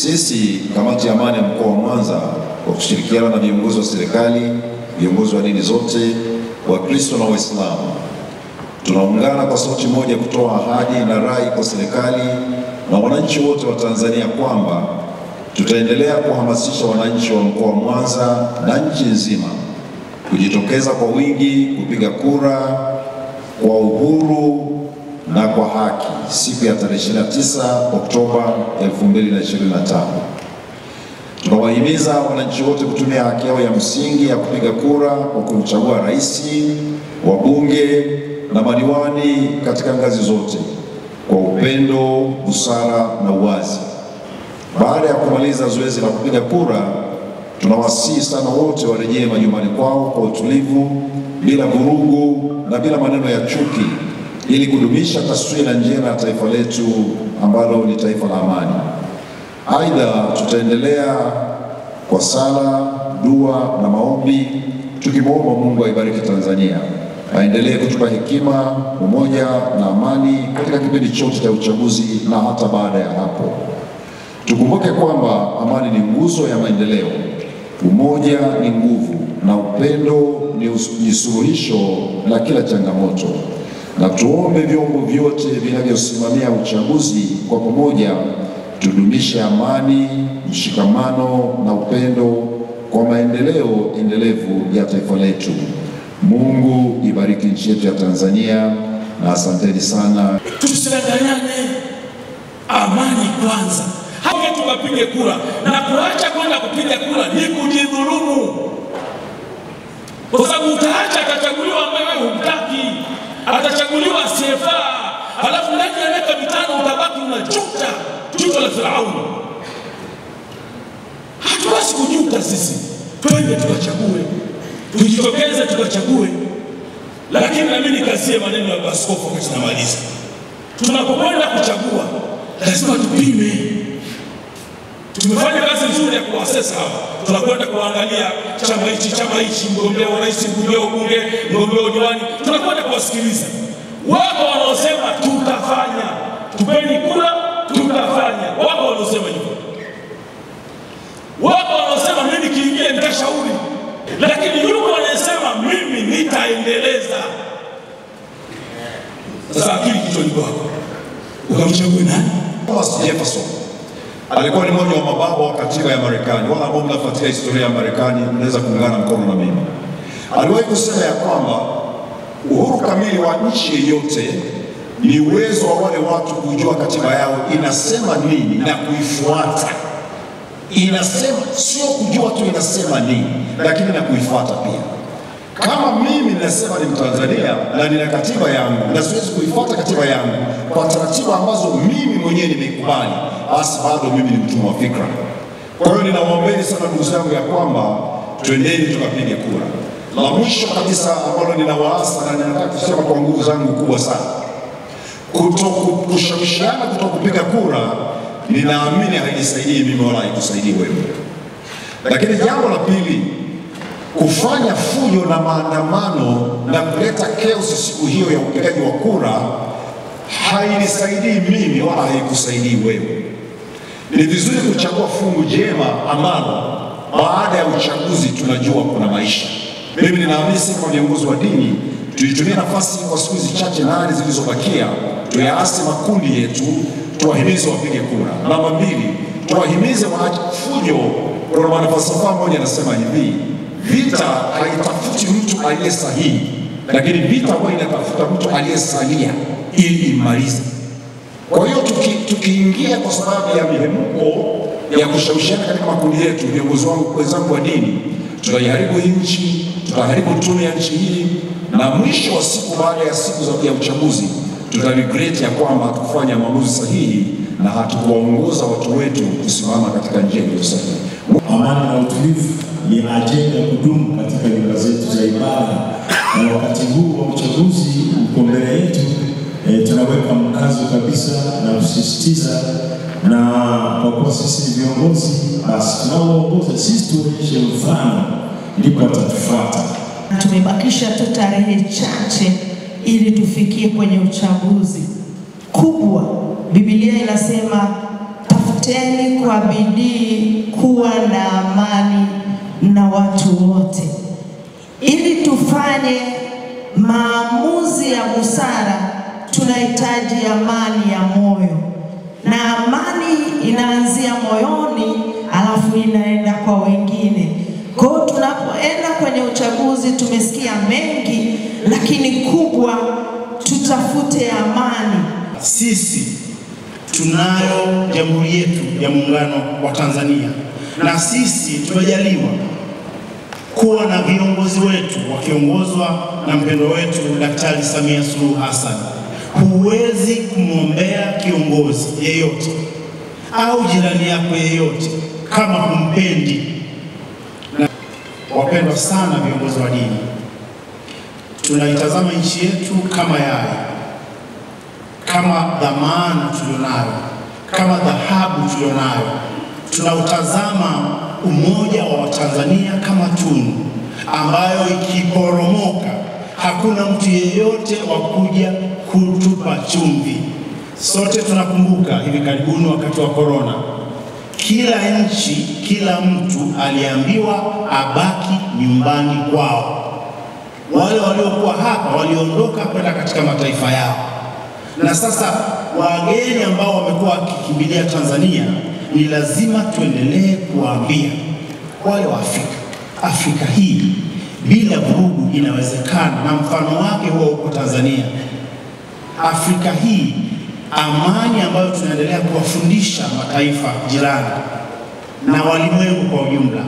Sisi kamati ya amani ya mkoa wa Mwanza kwa kushirikiana na viongozi wa serikali, viongozi wa dini zote, Wakristo na Waislamu, tunaungana kwa sauti moja kutoa ahadi na rai kwa serikali na wananchi wote wa Tanzania kwamba tutaendelea kuhamasisha wananchi wa mkoa wa Mwanza na nchi nzima kujitokeza kwa wingi kupiga kura kwa uhuru na kwa haki siku ya tarehe 29 Oktoba 2025. Tunawahimiza wananchi wote kutumia haki yao ya msingi ya kupiga kura kwa kumchagua rais, wabunge na madiwani katika ngazi zote kwa upendo, busara na uwazi. Baada ya kumaliza zoezi la kupiga kura, tunawasihi sana wote warejee majumbani kwao kwa utulivu, bila vurugu na bila maneno ya chuki, ili kudumisha taswira njema ya taifa letu ambalo ni taifa la amani. Aidha, tutaendelea kwa sala, dua na maombi tukimwomba Mungu aibariki Tanzania, aendelee kutupa hekima, umoja na amani katika kipindi chote cha uchaguzi na hata baada ya hapo. Tukumbuke kwamba amani ni nguzo ya maendeleo, umoja ni nguvu na upendo ni suluhisho la kila changamoto. Na tuombe vyombo vyote vinavyosimamia uchaguzi kwa pamoja tudumishe amani, mshikamano na upendo kwa maendeleo endelevu ya taifa letu. Mungu ibariki nchi yetu ya Tanzania na asanteni sana. Tusidanganyane, amani kwanza. Haki tukapige kura, na kuacha kwenda kupiga kura ni kujidhulumu. Kwa sababu utaacha akachaguliwa ambaye wewe hutaki, atachaguliwa asiyefaa, halafu ndani ya miaka mitano utabaki unajuta juto la Firauni. Hatuwezi kujuta sisi. Twende tukachague, tujitokeze tukachague. Lakini na mimi nikazie maneno ya askofu wakati namaliza. Tunapokwenda kuchagua lazima tupime. Tumefanya kazi nzuri ya kuassess hapa. Tunakwenda kuangalia chama hichi, mgombea wa rais, mgombea wa bunge, mgombea wa diwani. Tunakwenda kuwasikiliza. Wako wanaosema tutafanya, tupeni kura, tutafanya. Wako wanaosema hivyo. Wako wanaosema mimi nikiingia nitashauri. Lakini yuko anasema mimi nitaendeleza. Sasa akili kichwani kwako, ukamchague nani? Thomas Jefferson alikuwa ni mmoja wa mababa wa katiba ya Marekani. Wala ambao mnafuatilia historia ya Marekani mnaweza kuungana mkono na mimi. Aliwahi kusema ya kwamba uhuru kamili wa nchi yeyote ni uwezo wa wale watu kujua katiba yao inasema nini na kuifuata. Inasema sio kujua tu inasema nini, lakini na kuifuata pia. Kama mimi ninasema ni Mtanzania na nina katiba yangu na siwezi kuifuata katiba yangu kwa taratibu ambazo mimi mwenyewe nimekubali, basi bado mimi ni mtumwa wa fikra. Kwa hiyo ninawaombeni sana ndugu zangu ya kwamba twendeni tukapige kura. La mwisho kabisa ambalo ninawaasa na ninataka kusema kwa nguvu zangu kubwa sana, kutokushawishiana kutokupiga kura, ninaamini haisaidii mimi wala haikusaidii wewe. Lakini jambo la pili, kufanya fujo na maandamano na kuleta chaos siku hiyo ya upigaji wa kura hainisaidii mimi wala haikusaidii wewe. Ni vizuri kuchagua fungu jema ambalo baada ya uchaguzi tunajua kuna maisha. Mimi ninaamini kwa viongozi wa dini tuitumie nafasi kwa siku hizi chache nane zilizobakia, tuyaase makundi yetu, tuwahimize wapige kura. Namba 2, tuwahimize waache fujo. Kuna mwanafalsafa mmoja anasema hivi, vita haitafuti mtu aliye sahihi, lakini vita huwa inatafuta mtu aliyesalia ili imalize. Kwa hiyo tukiingia kwa sababu ya mihemko ya kushawishiana katika makundi yetu, viongozi wangu wenzangu wa dini, tutaiharibu nchi, tutaharibu tume ya nchi hii, na mwisho wa siku, baada ya siku ya uchaguzi, tutaregret ya kwamba hatukufanya maamuzi sahihi na hatukuwaongoza watu wetu kusimama katika njia iliyo sahihi. Amani na utulivu ni ajenda ya kudumu katika nyumba zetu za ibada, na wakati huu wa uchaguzi uko mbele yetu, tunaweka mkazo kabisa na kusisitiza, na kwa kuwa sisi ni viongozi, basi tunaoongoza sisi tuonyeshe mfano, ndipo atatufuata. Tumebakisha tu tarehe chache ili tufikie kwenye uchaguzi kubwa. Biblia inasema tafuteni kwa bidii kuwa na amani na watu wote, ili tufanye maamuzi ya busara. Tunahitaji amani ya moyo, na amani inaanzia moyoni alafu inaenda kwa wengine. Kwa hiyo tunapoenda kwenye uchaguzi, tumesikia mengi, lakini kubwa tutafute amani. Sisi tunayo Jamhuri yetu ya Muungano wa Tanzania, na sisi tumejaliwa kuwa na viongozi wetu wakiongozwa na mpendwa wetu Daktari Samia Suluhu Hassan. Huwezi kumwombea kiongozi yeyote au jirani yako yeyote kama humpendi. Na wapendwa sana viongozi wa dini, tunaitazama nchi yetu kama yai, kama dhamana tulionayo, kama dhahabu tulionayo. Tunautazama umoja wa Tanzania kama tunu ambayo ikiporomoka hakuna mtu yeyote wa kuja kutupa chumvi. Sote tunakumbuka hivi karibuni wakati wa corona, kila nchi, kila mtu aliambiwa abaki nyumbani kwao. Wale waliokuwa hapa waliondoka kwenda katika mataifa yao, na sasa wageni ambao wamekuwa wakikimbilia Tanzania, ni lazima tuendelee kuwaambia wale wa Afrika hii bila vurugu inawezekana, na mfano wake huwa huko Tanzania. Afrika hii, amani ambayo tunaendelea kuwafundisha mataifa jirani na walimwengu kwa ujumla,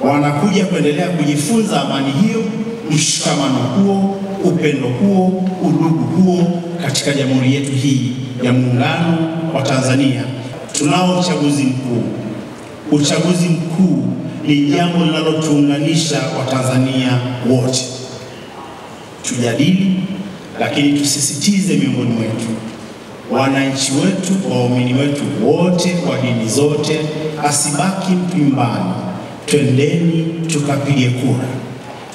wanakuja kuendelea kujifunza amani hiyo, mshikamano huo, upendo huo, udugu huo katika Jamhuri yetu hii ya Muungano wa Tanzania. Tunao uchaguzi mkuu. Uchaguzi mkuu ni jambo linalotuunganisha Watanzania wote. Tujadili, lakini tusisitize miongoni mwetu, wananchi wetu, waumini wetu wote wa dini zote, asibaki mtu nyumbani. Twendeni tukapige kura.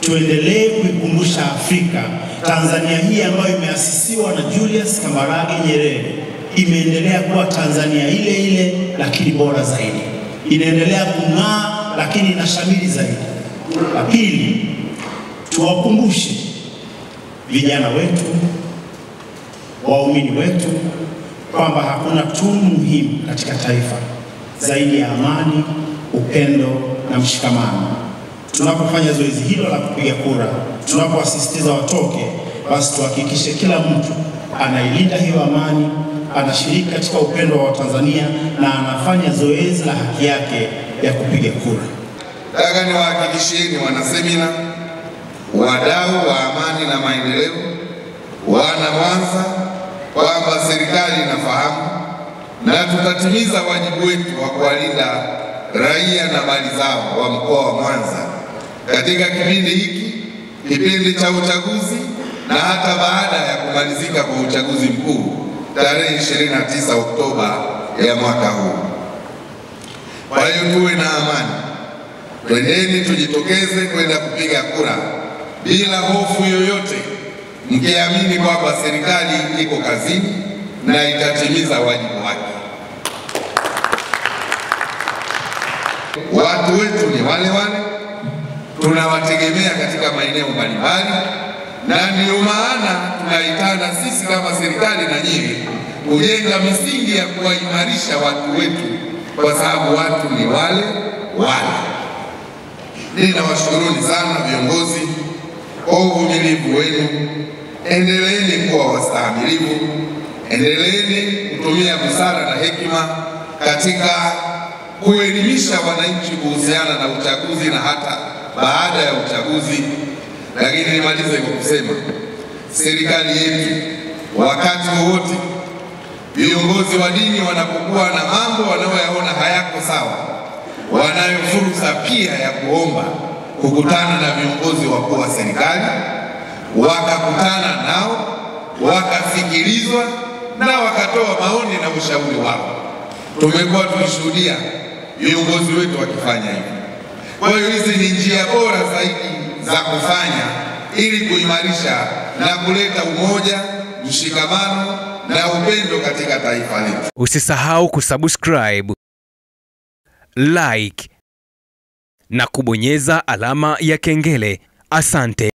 Tuendelee kuikumbusha Afrika, Tanzania hii ambayo imeasisiwa na Julius Kambarage Nyerere imeendelea kuwa Tanzania ile ile, lakini bora zaidi. Inaendelea kung'aa, lakini inashamiri zaidi. La pili, tuwakumbushe vijana wetu, waumini wetu, kwamba hakuna tunu muhimu katika taifa zaidi ya amani, upendo na mshikamano. Tunapofanya zoezi hilo la kupiga kura, tunapowasisitiza watoke, basi tuhakikishe kila mtu anailinda hiyo amani, anashiriki katika upendo wa Tanzania na anafanya zoezi la haki yake ya kupiga kura. Nataka niwahakikishieni wanasemina, wadau wa amani na maendeleo, wana Mwanza, kwamba serikali inafahamu na tutatimiza wajibu wetu wa kuwalinda raia na mali zao wa mkoa wa Mwanza katika kipindi hiki, kipindi cha uchaguzi na hata baada ya kumalizika kwa uchaguzi mkuu tarehe 29 Oktoba ya mwaka huu. Kwa hiyo tuwe na amani. Twendeni tujitokeze kwenda kupiga kura bila hofu yoyote, mkiamini kwamba serikali iko kazini na itatimiza wajibu wake. Watu wetu ni wale wale, tunawategemea katika maeneo mbalimbali, na ndio maana tunaitana sisi kama serikali na nyinyi kujenga misingi ya kuwaimarisha watu wetu, kwa sababu watu ni wale wale. Ninawashukuruni sana viongozi kwa uvumilivu wenu. Endeleeni kuwa wastahimilivu, endeleeni kutumia busara na hekima katika kuelimisha wananchi kuhusiana na uchaguzi na hata baada ya uchaguzi. Lakini nimalize kwa kusema, serikali yetu wakati wowote viongozi wa dini wanapokuwa na mambo wanayoyaona hayako sawa, wanayo fursa pia ya kuomba kukutana na viongozi wakuu wa serikali, wakakutana nao, wakasikilizwa na wakatoa maoni na ushauri wao. Tumekuwa tukishuhudia viongozi wetu wakifanya hivyo. Kwa hiyo hizi ni njia bora zaidi za kufanya ili kuimarisha na kuleta umoja, mshikamano na upendo katika taifa letu. Usisahau kusubscribe, like na kubonyeza alama ya kengele. Asante.